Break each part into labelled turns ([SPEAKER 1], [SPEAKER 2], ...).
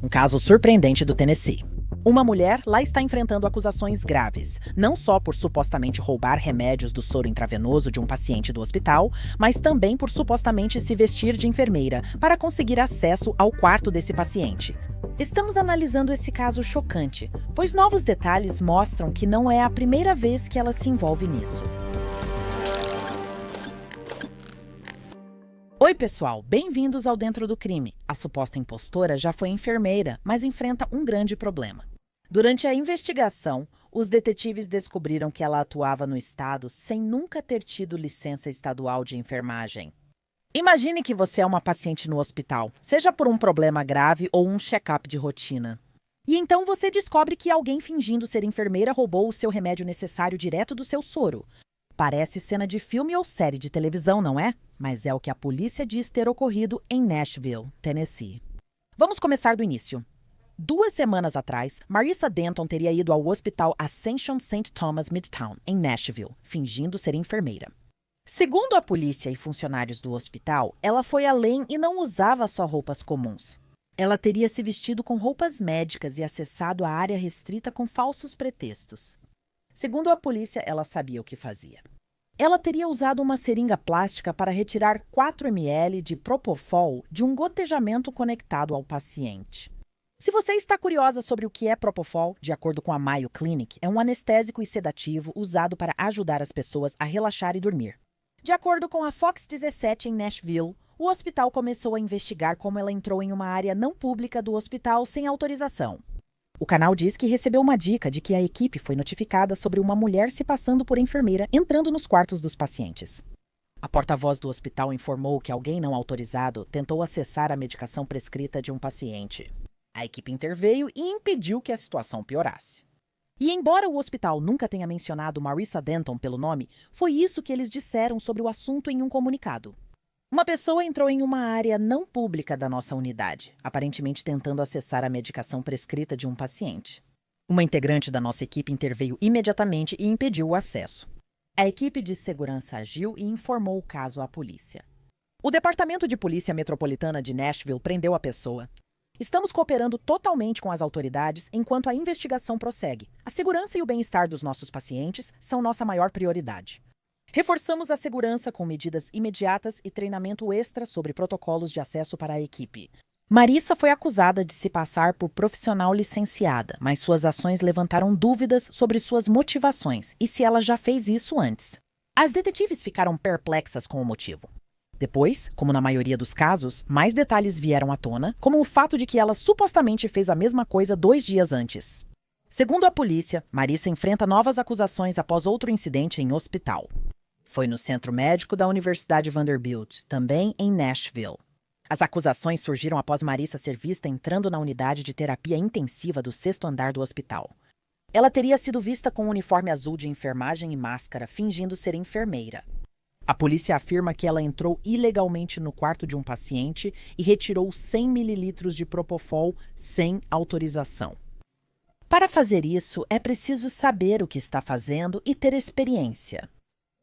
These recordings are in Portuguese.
[SPEAKER 1] Um caso surpreendente do Tennessee. Uma mulher lá está enfrentando acusações graves, não só por supostamente roubar remédios do soro intravenoso de um paciente do hospital, mas também por supostamente se vestir de enfermeira para conseguir acesso ao quarto desse paciente. Estamos analisando esse caso chocante, pois novos detalhes mostram que não é a primeira vez que ela se envolve nisso. Oi, pessoal, bem-vindos ao Dentro do Crime. A suposta impostora já foi enfermeira, mas enfrenta um grande problema. Durante a investigação, os detetives descobriram que ela atuava no estado sem nunca ter tido licença estadual de enfermagem. Imagine que você é uma paciente no hospital, seja por um problema grave ou um check-up de rotina. E então você descobre que alguém fingindo ser enfermeira roubou o seu remédio necessário direto do seu soro. Parece cena de filme ou série de televisão, não é? Mas é o que a polícia diz ter ocorrido em Nashville, Tennessee. Vamos começar do início. 2 semanas atrás, Marissa Denton teria ido ao hospital Ascension St. Thomas Midtown, em Nashville, fingindo ser enfermeira. Segundo a polícia e funcionários do hospital, ela foi além e não usava só roupas comuns. Ela teria se vestido com roupas médicas e acessado a área restrita com falsos pretextos. Segundo a polícia, ela sabia o que fazia. Ela teria usado uma seringa plástica para retirar 4 ml de Propofol de um gotejamento conectado ao paciente. Se você está curiosa sobre o que é Propofol, de acordo com a Mayo Clinic, é um anestésico e sedativo usado para ajudar as pessoas a relaxar e dormir. De acordo com a Fox 17 em Nashville, o hospital começou a investigar como ela entrou em uma área não pública do hospital sem autorização. O canal diz que recebeu uma dica de que a equipe foi notificada sobre uma mulher se passando por enfermeira entrando nos quartos dos pacientes. A porta-voz do hospital informou que alguém não autorizado tentou acessar a medicação prescrita de um paciente. A equipe interveio e impediu que a situação piorasse. E embora o hospital nunca tenha mencionado Marissa Denton pelo nome, foi isso que eles disseram sobre o assunto em um comunicado. Uma pessoa entrou em uma área não pública da nossa unidade, aparentemente tentando acessar a medicação prescrita de um paciente. Uma integrante da nossa equipe interveio imediatamente e impediu o acesso. A equipe de segurança agiu e informou o caso à polícia. O Departamento de Polícia Metropolitana de Nashville prendeu a pessoa. Estamos cooperando totalmente com as autoridades enquanto a investigação prossegue. A segurança e o bem-estar dos nossos pacientes são nossa maior prioridade. Reforçamos a segurança com medidas imediatas e treinamento extra sobre protocolos de acesso para a equipe. Marissa foi acusada de se passar por profissional licenciada, mas suas ações levantaram dúvidas sobre suas motivações e se ela já fez isso antes. As detetives ficaram perplexas com o motivo. Depois, como na maioria dos casos, mais detalhes vieram à tona, como o fato de que ela supostamente fez a mesma coisa 2 dias antes. Segundo a polícia, Marissa enfrenta novas acusações após outro incidente em hospital. Foi no Centro Médico da Universidade Vanderbilt, também em Nashville. As acusações surgiram após Marissa ser vista entrando na unidade de terapia intensiva do 6º andar do hospital. Ela teria sido vista com um uniforme azul de enfermagem e máscara, fingindo ser enfermeira. A polícia afirma que ela entrou ilegalmente no quarto de um paciente e retirou 100 ml de Propofol sem autorização. Para fazer isso, é preciso saber o que está fazendo e ter experiência.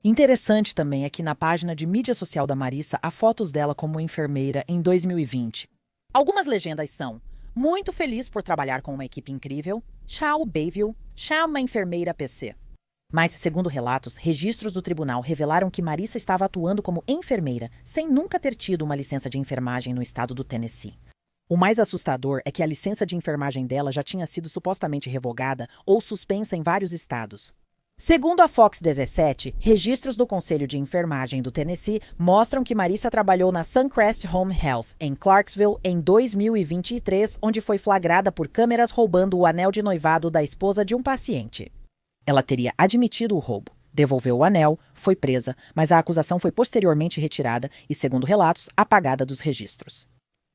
[SPEAKER 1] Interessante também é que na página de mídia social da Marissa há fotos dela como enfermeira em 2020. Algumas legendas são: muito feliz por trabalhar com uma equipe incrível, tchau Bayview, tchau uma enfermeira PC. Mas, segundo relatos, registros do tribunal revelaram que Marissa estava atuando como enfermeira sem nunca ter tido uma licença de enfermagem no estado do Tennessee. O mais assustador é que a licença de enfermagem dela já tinha sido supostamente revogada ou suspensa em vários estados. Segundo a Fox 17, registros do Conselho de Enfermagem do Tennessee mostram que Marissa trabalhou na Suncrest Home Health, em Clarksville, em 2023, onde foi flagrada por câmeras roubando o anel de noivado da esposa de um paciente. Ela teria admitido o roubo, devolveu o anel, foi presa, mas a acusação foi posteriormente retirada e, segundo relatos, apagada dos registros.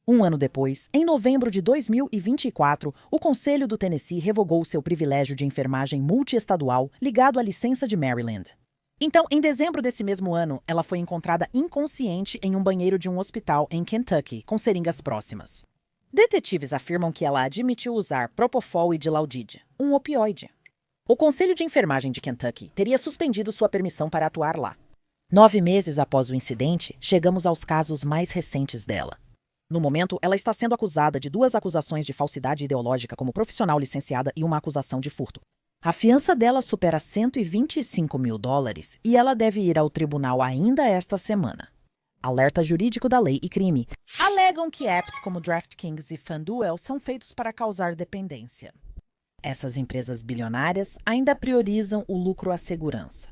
[SPEAKER 1] 1 ano depois, em novembro de 2024, o Conselho do Tennessee revogou seu privilégio de enfermagem multiestadual ligado à licença de Maryland. Então, em dezembro desse mesmo ano, ela foi encontrada inconsciente em um banheiro de um hospital em Kentucky, com seringas próximas. Detetives afirmam que ela admitiu usar Propofol e Dilaudid, um opioide. O Conselho de Enfermagem de Kentucky teria suspendido sua permissão para atuar lá. 9 meses após o incidente, chegamos aos casos mais recentes dela. No momento, ela está sendo acusada de 2 acusações de falsidade ideológica como profissional licenciada e uma acusação de furto. A fiança dela supera $125.000 e ela deve ir ao tribunal ainda esta semana. Alerta jurídico da lei e crime. Alegam que apps como DraftKings e FanDuel são feitos para causar dependência. Essas empresas bilionárias ainda priorizam o lucro à segurança.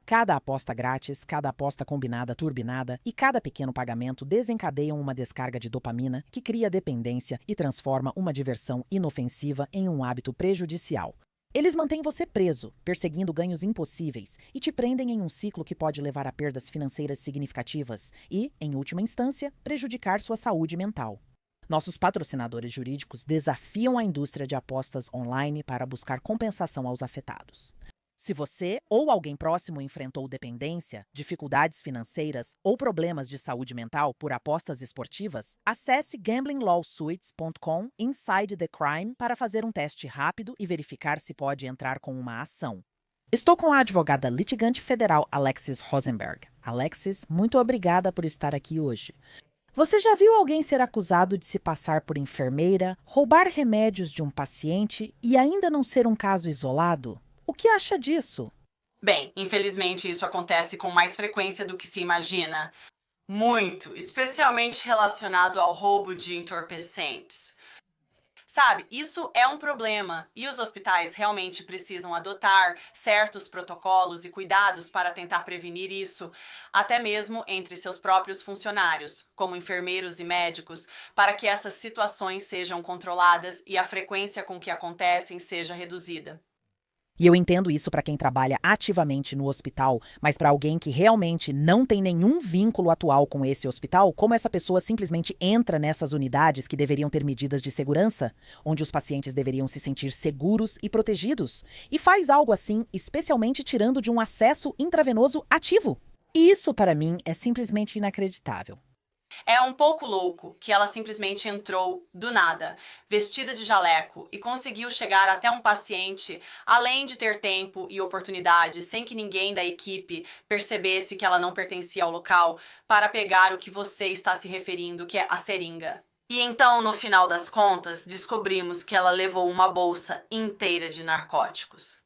[SPEAKER 1] Cada aposta grátis, cada aposta combinada turbinada e cada pequeno pagamento desencadeiam uma descarga de dopamina que cria dependência e transforma uma diversão inofensiva em um hábito prejudicial. Eles mantêm você preso, perseguindo ganhos impossíveis e te prendem em um ciclo que pode levar a perdas financeiras significativas e, em última instância, prejudicar sua saúde mental. Nossos patrocinadores jurídicos desafiam a indústria de apostas online para buscar compensação aos afetados. Se você ou alguém próximo enfrentou dependência, dificuldades financeiras ou problemas de saúde mental por apostas esportivas, acesse gamblinglawsuits.com Inside the Crime para fazer um teste rápido e verificar se pode entrar com uma ação. Estou com a advogada litigante federal Alexis Rosenberg. Alexis, muito obrigada por estar aqui hoje. Você já viu alguém ser acusado de se passar por enfermeira, roubar remédios de um paciente e ainda não ser um caso isolado? O que acha disso?
[SPEAKER 2] Bem, infelizmente isso acontece com mais frequência do que se imagina. Muito, especialmente relacionado ao roubo de entorpecentes. Sabe, isso é um problema e os hospitais realmente precisam adotar certos protocolos e cuidados para tentar prevenir isso, até mesmo entre seus próprios funcionários, como enfermeiros e médicos, para que essas situações sejam controladas e a frequência com que acontecem seja reduzida.
[SPEAKER 1] E eu entendo isso para quem trabalha ativamente no hospital, mas para alguém que realmente não tem nenhum vínculo atual com esse hospital, como essa pessoa simplesmente entra nessas unidades que deveriam ter medidas de segurança, onde os pacientes deveriam se sentir seguros e protegidos, e faz algo assim, especialmente tirando de um acesso intravenoso ativo. Isso, para mim, é simplesmente inacreditável.
[SPEAKER 2] É um pouco louco que ela simplesmente entrou do nada, vestida de jaleco, e conseguiu chegar até um paciente, além de ter tempo e oportunidade, sem que ninguém da equipe percebesse que ela não pertencia ao local, para pegar o que você está se referindo, que é a seringa. E então, no final das contas, descobrimos que ela levou uma bolsa inteira de narcóticos.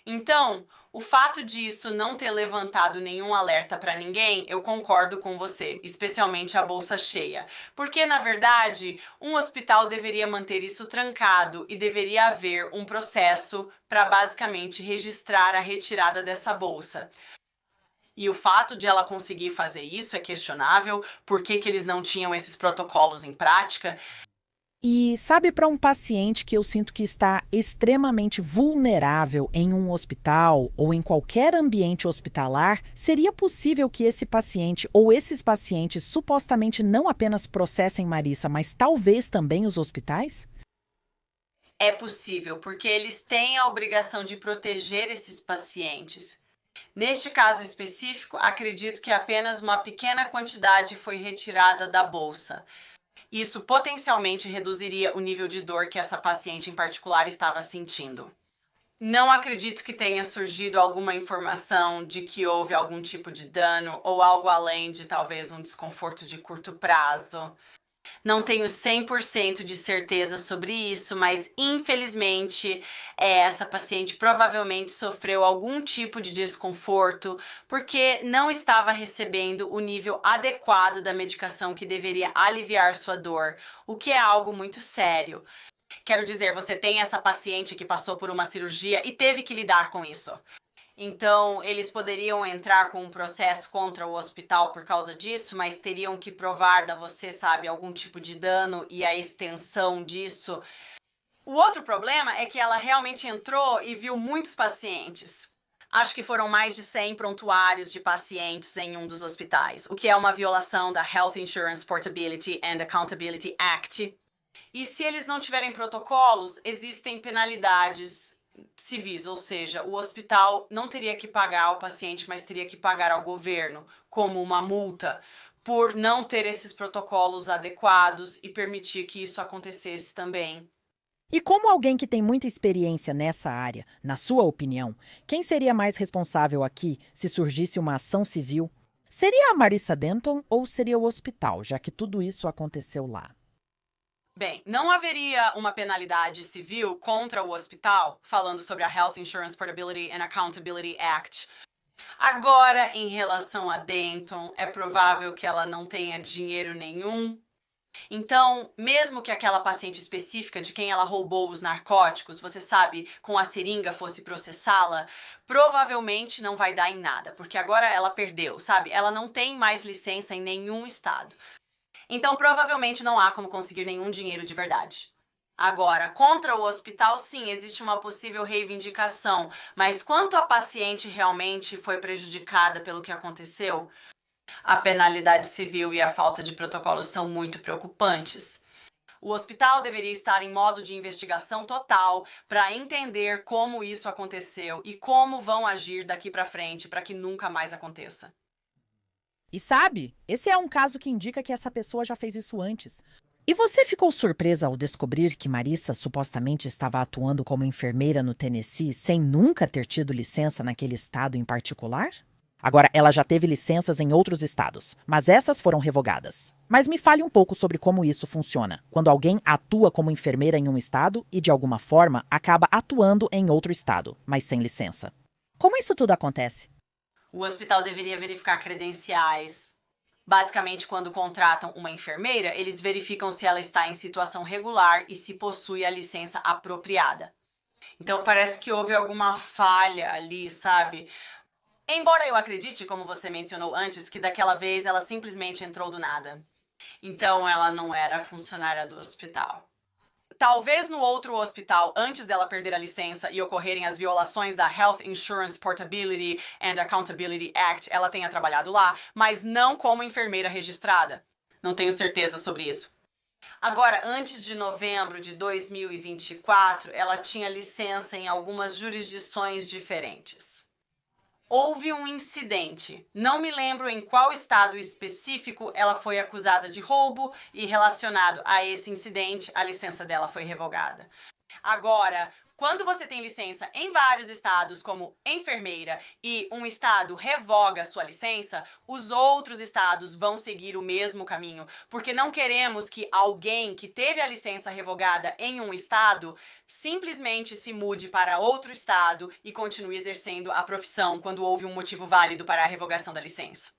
[SPEAKER 2] Então, o fato disso não ter levantado nenhum alerta para ninguém, eu concordo com você, especialmente a bolsa cheia. Porque, na verdade, um hospital deveria manter isso trancado e deveria haver um processo para basicamente registrar a retirada dessa bolsa. E o fato de ela conseguir fazer isso é questionável. Por que que eles não tinham esses protocolos em prática?
[SPEAKER 1] E sabe, para um paciente que eu sinto que está extremamente vulnerável em um hospital ou em qualquer ambiente hospitalar, seria possível que esse paciente ou esses pacientes supostamente não apenas processem Marissa, mas talvez também os hospitais?
[SPEAKER 2] É possível, porque eles têm a obrigação de proteger esses pacientes. Neste caso específico, acredito que apenas uma pequena quantidade foi retirada da bolsa. Isso potencialmente reduziria o nível de dor que essa paciente em particular estava sentindo. Não acredito que tenha surgido alguma informação de que houve algum tipo de dano ou algo além de talvez um desconforto de curto prazo. Não tenho 100% de certeza sobre isso, mas infelizmente essa paciente provavelmente sofreu algum tipo de desconforto porque não estava recebendo o nível adequado da medicação que deveria aliviar sua dor, o que é algo muito sério. Quero dizer, você tem essa paciente que passou por uma cirurgia e teve que lidar com isso. Então, eles poderiam entrar com um processo contra o hospital por causa disso, mas teriam que provar da você, sabe, algum tipo de dano e a extensão disso. O outro problema é que ela realmente entrou e viu muitos pacientes. Acho que foram mais de 100 prontuários de pacientes em um dos hospitais, o que é uma violação da Health Insurance Portability and Accountability Act. E se eles não tiverem protocolos, existem penalidades civis, ou seja, o hospital não teria que pagar ao paciente, mas teria que pagar ao governo, como uma multa, por não ter esses protocolos adequados e permitir que isso acontecesse também.
[SPEAKER 1] E como alguém que tem muita experiência nessa área, na sua opinião, quem seria mais responsável aqui se surgisse uma ação civil? Seria a Marissa Denton ou seria o hospital, já que tudo isso aconteceu lá?
[SPEAKER 2] Bem, não haveria uma penalidade civil contra o hospital, falando sobre a Health Insurance Portability and Accountability Act. Agora, em relação a Denton, é provável que ela não tenha dinheiro nenhum. Então, mesmo que aquela paciente específica de quem ela roubou os narcóticos, você sabe, com a seringa fosse processá-la, provavelmente não vai dar em nada, porque agora ela perdeu, sabe? Ela não tem mais licença em nenhum estado. Então, provavelmente não há como conseguir nenhum dinheiro de verdade. Agora, contra o hospital, sim, existe uma possível reivindicação, mas quanto a paciente realmente foi prejudicada pelo que aconteceu, a penalidade civil e a falta de protocolos são muito preocupantes. O hospital deveria estar em modo de investigação total para entender como isso aconteceu e como vão agir daqui para frente para que nunca mais aconteça.
[SPEAKER 1] E sabe, esse é um caso que indica que essa pessoa já fez isso antes. E você ficou surpresa ao descobrir que Marissa supostamente estava atuando como enfermeira no Tennessee sem nunca ter tido licença naquele estado em particular? Agora, ela já teve licenças em outros estados, mas essas foram revogadas. Mas me fale um pouco sobre como isso funciona, quando alguém atua como enfermeira em um estado e, de alguma forma, acaba atuando em outro estado, mas sem licença. Como isso tudo acontece?
[SPEAKER 2] O hospital deveria verificar credenciais. Basicamente, quando contratam uma enfermeira, eles verificam se ela está em situação regular e se possui a licença apropriada. Então, parece que houve alguma falha ali, sabe? Embora eu acredite, como você mencionou antes, que daquela vez ela simplesmente entrou do nada. Então, ela não era funcionária do hospital. Talvez no outro hospital, antes dela perder a licença e ocorrerem as violações da Health Insurance Portability and Accountability Act, ela tenha trabalhado lá, mas não como enfermeira registrada. Não tenho certeza sobre isso. Agora, antes de novembro de 2024, ela tinha licença em algumas jurisdições diferentes. Houve um incidente. Não me lembro em qual estado específico ela foi acusada de roubo e relacionado a esse incidente, a licença dela foi revogada. Agora, quando você tem licença em vários estados, como enfermeira, e um estado revoga sua licença, os outros estados vão seguir o mesmo caminho, porque não queremos que alguém que teve a licença revogada em um estado simplesmente se mude para outro estado e continue exercendo a profissão quando houve um motivo válido para a revogação da licença.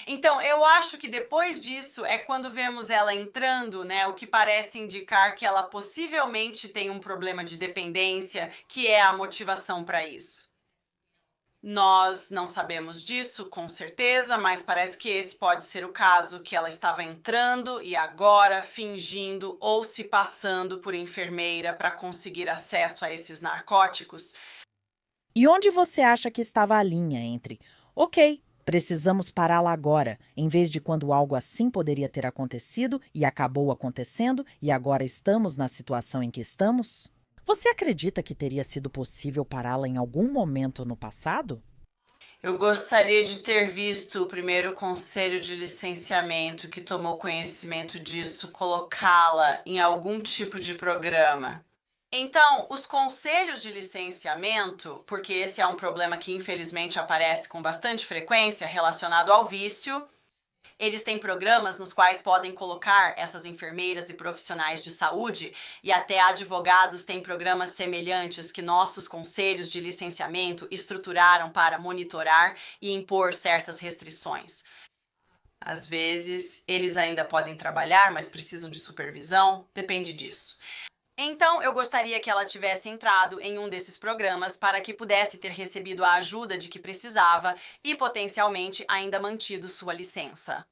[SPEAKER 2] Então, eu acho que depois disso é quando vemos ela entrando, né? O que parece indicar que ela possivelmente tem um problema de dependência, que é a motivação para isso. Nós não sabemos disso com certeza, mas parece que esse pode ser o caso, que ela estava entrando e agora fingindo ou se passando por enfermeira para conseguir acesso a esses narcóticos.
[SPEAKER 1] E onde você acha que estava a linha entre, ok, precisamos pará-la agora, em vez de quando algo assim poderia ter acontecido e acabou acontecendo e agora estamos na situação em que estamos? Você acredita que teria sido possível pará-la em algum momento no passado?
[SPEAKER 2] Eu gostaria de ter visto o primeiro conselho de licenciamento que tomou conhecimento disso, colocá-la em algum tipo de programa. Então, os conselhos de licenciamento, porque esse é um problema que infelizmente aparece com bastante frequência relacionado ao vício, eles têm programas nos quais podem colocar essas enfermeiras e profissionais de saúde, e até advogados têm programas semelhantes que nossos conselhos de licenciamento estruturaram para monitorar e impor certas restrições. Às vezes, eles ainda podem trabalhar, mas precisam de supervisão, depende disso. Então, eu gostaria que ela tivesse entrado em um desses programas para que pudesse ter recebido a ajuda de que precisava e potencialmente ainda mantido sua licença.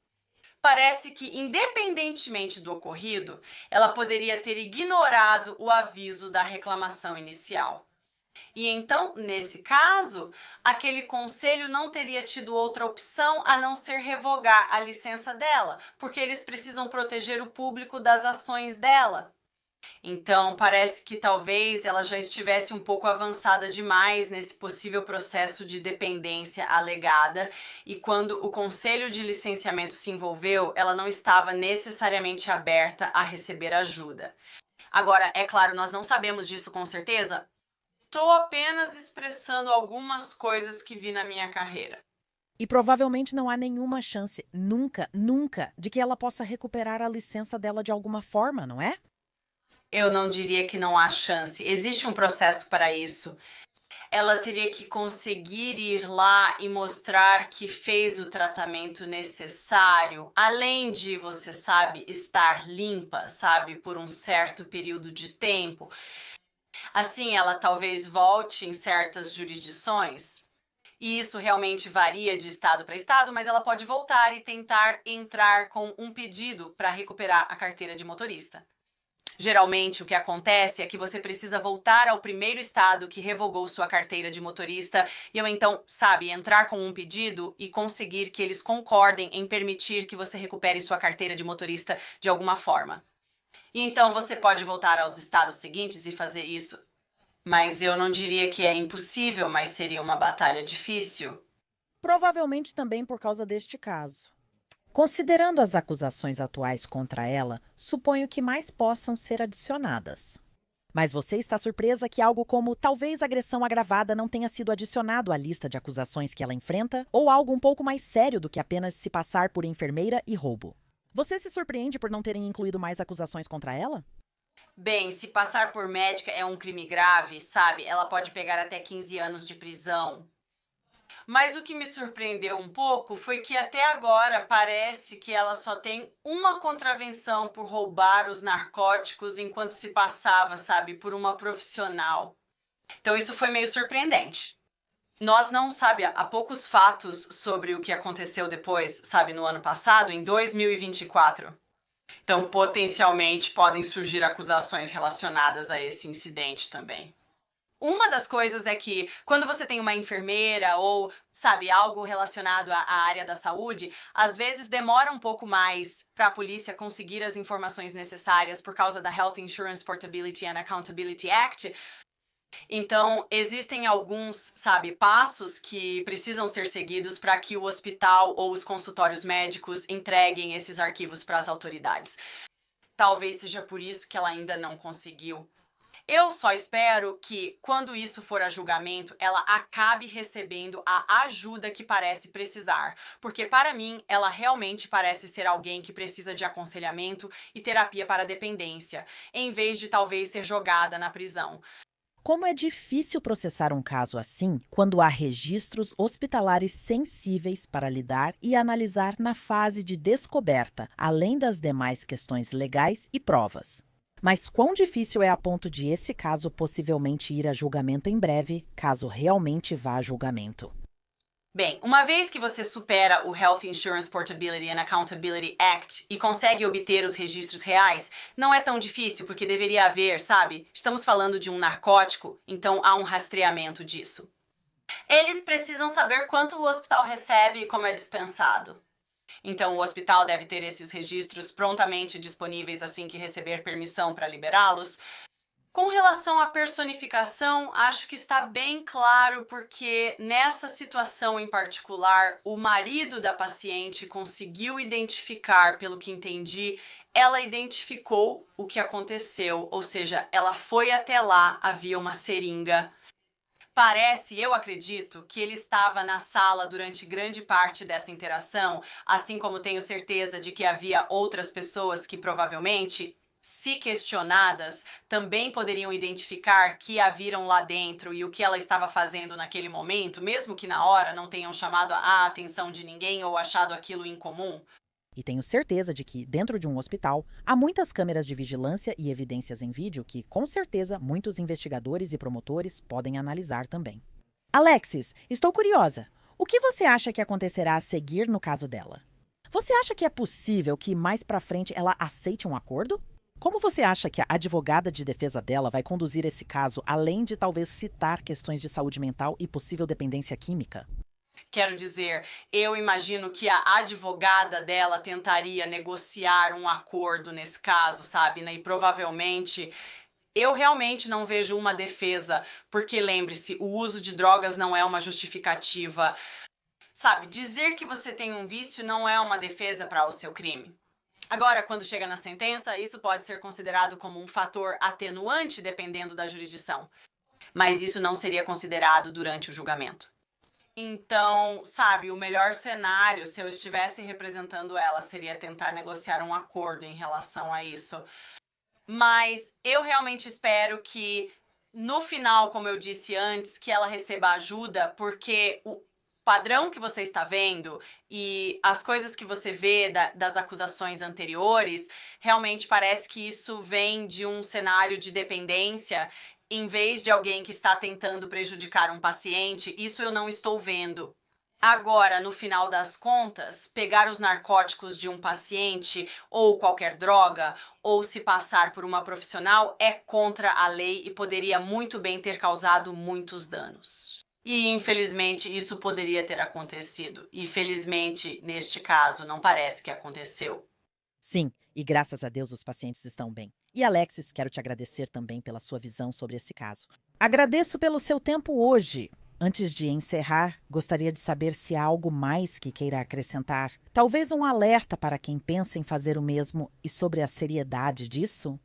[SPEAKER 2] Parece que, independentemente do ocorrido, ela poderia ter ignorado o aviso da reclamação inicial. E então, nesse caso, aquele conselho não teria tido outra opção a não ser revogar a licença dela, porque eles precisam proteger o público das ações dela. Então, parece que talvez ela já estivesse um pouco avançada demais nesse possível processo de dependência alegada, e quando o conselho de licenciamento se envolveu, ela não estava necessariamente aberta a receber ajuda. Agora, é claro, nós não sabemos disso com certeza. Estou apenas expressando algumas coisas que vi na minha carreira.
[SPEAKER 1] E provavelmente não há nenhuma chance, nunca, nunca, de que ela possa recuperar a licença dela de alguma forma, não é?
[SPEAKER 2] Eu não diria que não há chance. Existe um processo para isso. Ela teria que conseguir ir lá e mostrar que fez o tratamento necessário, além de, você sabe, estar limpa, sabe, por um certo período de tempo. Assim, ela talvez volte em certas jurisdições. E isso realmente varia de estado para estado, mas ela pode voltar e tentar entrar com um pedido para recuperar a carteira de motorista. Geralmente, o que acontece é que você precisa voltar ao primeiro estado que revogou sua carteira de motorista e eu então, sabe, entrar com um pedido e conseguir que eles concordem em permitir que você recupere sua carteira de motorista de alguma forma. E então você pode voltar aos estados seguintes e fazer isso. Mas eu não diria que é impossível, mas seria uma batalha difícil.
[SPEAKER 1] Provavelmente também por causa deste caso. Considerando as acusações atuais contra ela, suponho que mais possam ser adicionadas. Mas você está surpresa que algo como talvez agressão agravada não tenha sido adicionado à lista de acusações que ela enfrenta? Ou algo um pouco mais sério do que apenas se passar por enfermeira e roubo? Você se surpreende por não terem incluído mais acusações contra ela?
[SPEAKER 2] Bem, se passar por médica é um crime grave, sabe? Ela pode pegar até 15 anos de prisão. Mas o que me surpreendeu um pouco foi que até agora parece que ela só tem uma contravenção por roubar os narcóticos enquanto se passava, sabe, por uma profissional. Então isso foi meio surpreendente. Nós não, sabe, há poucos fatos sobre o que aconteceu depois, sabe, no ano passado, em 2024. Então, potencialmente, podem surgir acusações relacionadas a esse incidente também. Uma das coisas é que quando você tem uma enfermeira ou, sabe, algo relacionado à área da saúde, às vezes demora um pouco mais para a polícia conseguir as informações necessárias por causa da Health Insurance Portability and Accountability Act. Então, existem alguns, sabe, passos que precisam ser seguidos para que o hospital ou os consultórios médicos entreguem esses arquivos para as autoridades. Talvez seja por isso que ela ainda não conseguiu. Eu só espero que, quando isso for a julgamento, ela acabe recebendo a ajuda que parece precisar. Porque, para mim, ela realmente parece ser alguém que precisa de aconselhamento e terapia para dependência, em vez de talvez ser jogada na prisão.
[SPEAKER 1] Como é difícil processar um caso assim quando há registros hospitalares sensíveis para lidar e analisar na fase de descoberta, além das demais questões legais e provas. Mas quão difícil é a ponto de esse caso possivelmente ir a julgamento em breve, caso realmente vá a julgamento?
[SPEAKER 2] Bem, uma vez que você supera o Health Insurance Portability and Accountability Act e consegue obter os registros reais, não é tão difícil, porque deveria haver, sabe? Estamos falando de um narcótico, então há um rastreamento disso. Eles precisam saber quanto o hospital recebe e como é dispensado. Então, o hospital deve ter esses registros prontamente disponíveis assim que receber permissão para liberá-los. Com relação à personificação, acho que está bem claro, porque nessa situação em particular, o marido da paciente conseguiu identificar, pelo que entendi, ela identificou o que aconteceu, ou seja, ela foi até lá, havia uma seringa. Parece, eu acredito, que ele estava na sala durante grande parte dessa interação, assim como tenho certeza de que havia outras pessoas que provavelmente, se questionadas, também poderiam identificar que a viram lá dentro e o que ela estava fazendo naquele momento, mesmo que na hora não tenham chamado a atenção de ninguém ou achado aquilo incomum.
[SPEAKER 1] E tenho certeza de que, dentro de um hospital, há muitas câmeras de vigilância e evidências em vídeo que, com certeza, muitos investigadores e promotores podem analisar também. Alexis, estou curiosa. O que você acha que acontecerá a seguir no caso dela? Você acha que é possível que mais pra frente ela aceite um acordo? Como você acha que a advogada de defesa dela vai conduzir esse caso, além de talvez citar questões de saúde mental e possível dependência química?
[SPEAKER 2] Quero dizer, eu imagino que a advogada dela tentaria negociar um acordo nesse caso, sabe, né? E provavelmente eu realmente não vejo uma defesa, porque lembre-se, o uso de drogas não é uma justificativa. Sabe, dizer que você tem um vício não é uma defesa para o seu crime. Agora, quando chega na sentença, isso pode ser considerado como um fator atenuante dependendo da jurisdição, mas isso não seria considerado durante o julgamento. Então, sabe, o melhor cenário, se eu estivesse representando ela, seria tentar negociar um acordo em relação a isso. Mas eu realmente espero que, no final, como eu disse antes, que ela receba ajuda, porque o padrão que você está vendo e as coisas que você vê das acusações anteriores, realmente parece que isso vem de um cenário de dependência, em vez de alguém que está tentando prejudicar um paciente. Isso eu não estou vendo. Agora, no final das contas, pegar os narcóticos de um paciente ou qualquer droga, ou se passar por uma profissional, é contra a lei e poderia muito bem ter causado muitos danos. E, infelizmente, isso poderia ter acontecido. E, felizmente, neste caso, não parece que aconteceu.
[SPEAKER 1] Sim, e graças a Deus os pacientes estão bem. E Alexis, quero te agradecer também pela sua visão sobre esse caso. Agradeço pelo seu tempo hoje. Antes de encerrar, gostaria de saber se há algo mais que queira acrescentar. Talvez um alerta para quem pensa em fazer o mesmo e sobre a seriedade disso?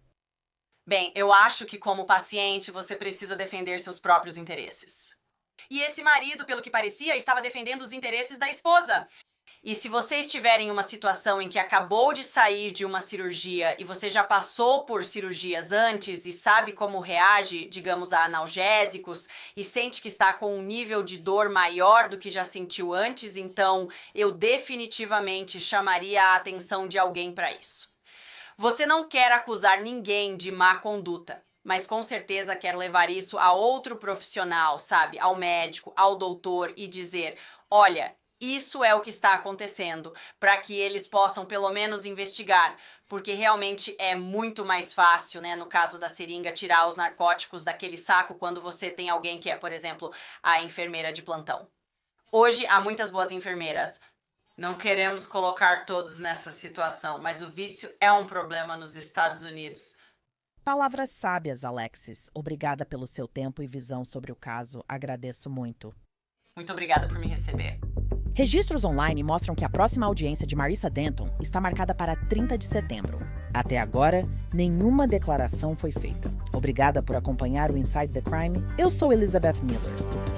[SPEAKER 2] Bem, eu acho que, como paciente, você precisa defender seus próprios interesses. E esse marido, pelo que parecia, estava defendendo os interesses da esposa. E se você estiver em uma situação em que acabou de sair de uma cirurgia e você já passou por cirurgias antes e sabe como reage, digamos, a analgésicos e sente que está com um nível de dor maior do que já sentiu antes, então eu definitivamente chamaria a atenção de alguém para isso. Você não quer acusar ninguém de má conduta, mas com certeza quer levar isso a outro profissional, sabe? Ao médico, ao doutor e dizer: olha, isso é o que está acontecendo, para que eles possam pelo menos investigar, porque realmente é muito mais fácil, né, no caso da seringa, tirar os narcóticos daquele saco quando você tem alguém que é, por exemplo, a enfermeira de plantão. Hoje há muitas boas enfermeiras. Não queremos colocar todos nessa situação, mas o vício é um problema nos Estados Unidos.
[SPEAKER 1] Palavras sábias, Alexis. Obrigada pelo seu tempo e visão sobre o caso. Agradeço muito.
[SPEAKER 2] Muito obrigada por me receber.
[SPEAKER 1] Registros online mostram que a próxima audiência de Marissa Denton está marcada para 30 de setembro. Até agora, nenhuma declaração foi feita. Obrigada por acompanhar o Inside the Crime. Eu sou Elizabeth Miller.